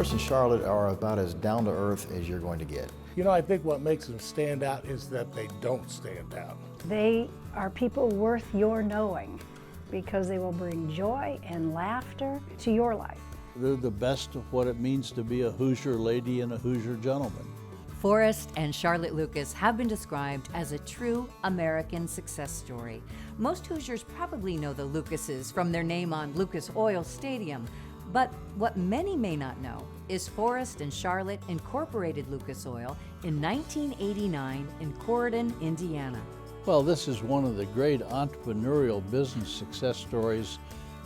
Forrest and Charlotte are about as down to earth as you're going to get. You know, I think what makes them stand out is that they don't stand out. They are people worth your knowing because they will bring joy and laughter to your life. They're the best of what it means to be a Hoosier lady and a Hoosier gentleman. Forrest and Charlotte Lucas have been described as a true American success story. Most Hoosiers probably know the Lucases from their name on Lucas Oil Stadium, but what many may not know is Forrest and Charlotte incorporated Lucas Oil in 1989 in Corydon, Indiana. Well, this is one of the great entrepreneurial business success stories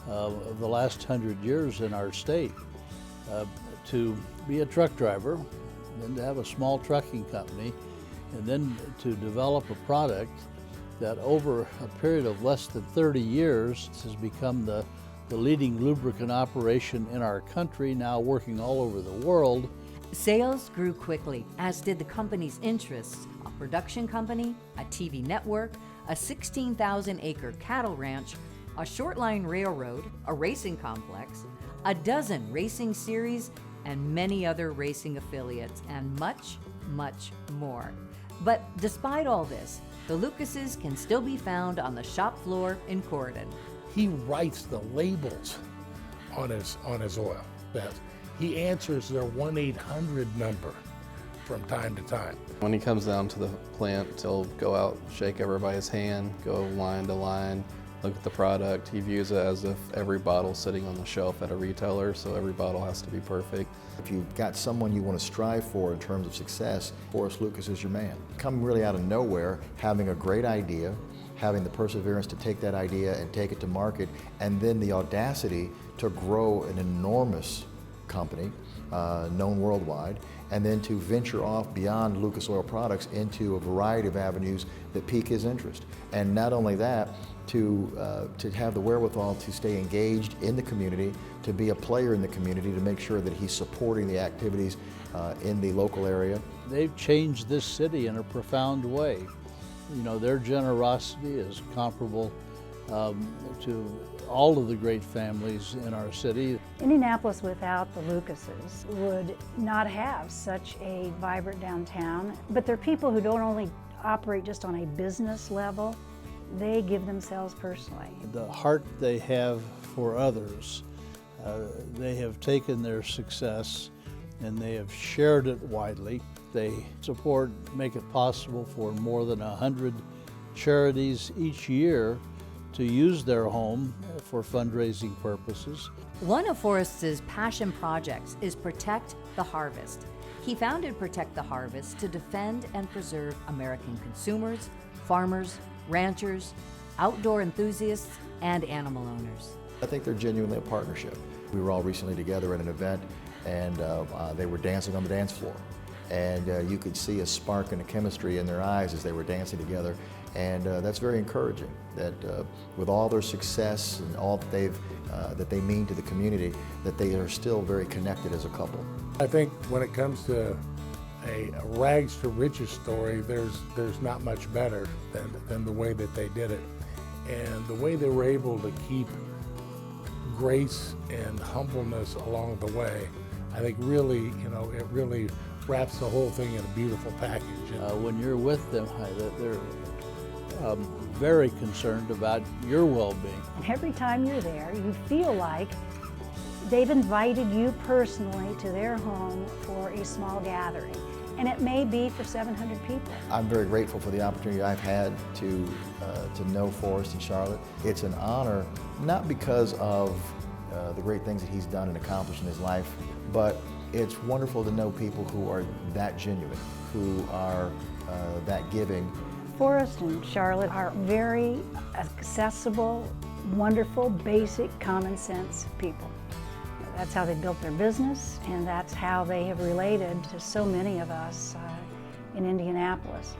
of the last 100 years in our state. To be a truck driver, then to have a small trucking company, and then to develop a product that over a period of less than 30 years has become the leading lubricant operation in our country, now working all over the world. Sales grew quickly, as did the company's interests: a production company, a TV network, a 16,000-acre cattle ranch, a short-line railroad, a racing complex, a dozen racing series, and many other racing affiliates, and much, much more. But despite all this, the Lucases can still be found on the shop floor in Corydon. He writes the labels on his oil. That he answers their 1-800 number from time to time. When he comes down to the plant, he'll go out, shake everybody's hand, go line to line, look at the product. He views it as if every bottle's sitting on the shelf at a retailer, so every bottle has to be perfect. If you've got someone you want to strive for in terms of success, Forrest Lucas is your man. Come really out of nowhere, having a great idea, having the perseverance to take that idea and take it to market, and then the audacity to grow an enormous company, known worldwide, and then to venture off beyond Lucas Oil Products into a variety of avenues that pique his interest. And not only that, to have the wherewithal to stay engaged in the community, to be a player in the community, to make sure that he's supporting the activities in the local area. They've changed this city in a profound way. You know, their generosity is comparable to all of the great families in our city. Indianapolis without the Lucases would not have such a vibrant downtown, but they're people who don't only operate just on a business level, they give themselves personally. The heart they have for others, they have taken their success and they have shared it widely. They support, make it possible for more than 100 charities each year to use their home for fundraising purposes. One of Forrest's passion projects is Protect the Harvest. He founded Protect the Harvest to defend and preserve American consumers, farmers, ranchers, outdoor enthusiasts, and animal owners. I think they're genuinely a partnership. We were all recently together at an event, and they were dancing on the dance floor. And you could see a spark and a chemistry in their eyes as they were dancing together. And that's very encouraging, that with all their success and all that they mean to the community, that they are still very connected as a couple. I think when it comes to a rags to riches story, there's not much better than the way that they did it. And the way they were able to keep grace and humbleness along the way, I think really, you know, it really wraps the whole thing in a beautiful package. When you're with them, they're very concerned about your well-being. And every time you're there, you feel like they've invited you personally to their home for a small gathering. And it may be for 700 people. I'm very grateful for the opportunity I've had to know Forrest and Charlotte. It's an honor, not because of the great things that he's done and accomplished in his life, but it's wonderful to know people who are that genuine, who are that giving. Forrest and Charlotte are very accessible, wonderful, basic, common sense people. That's how they built their business, and that's how they have related to so many of us in Indianapolis.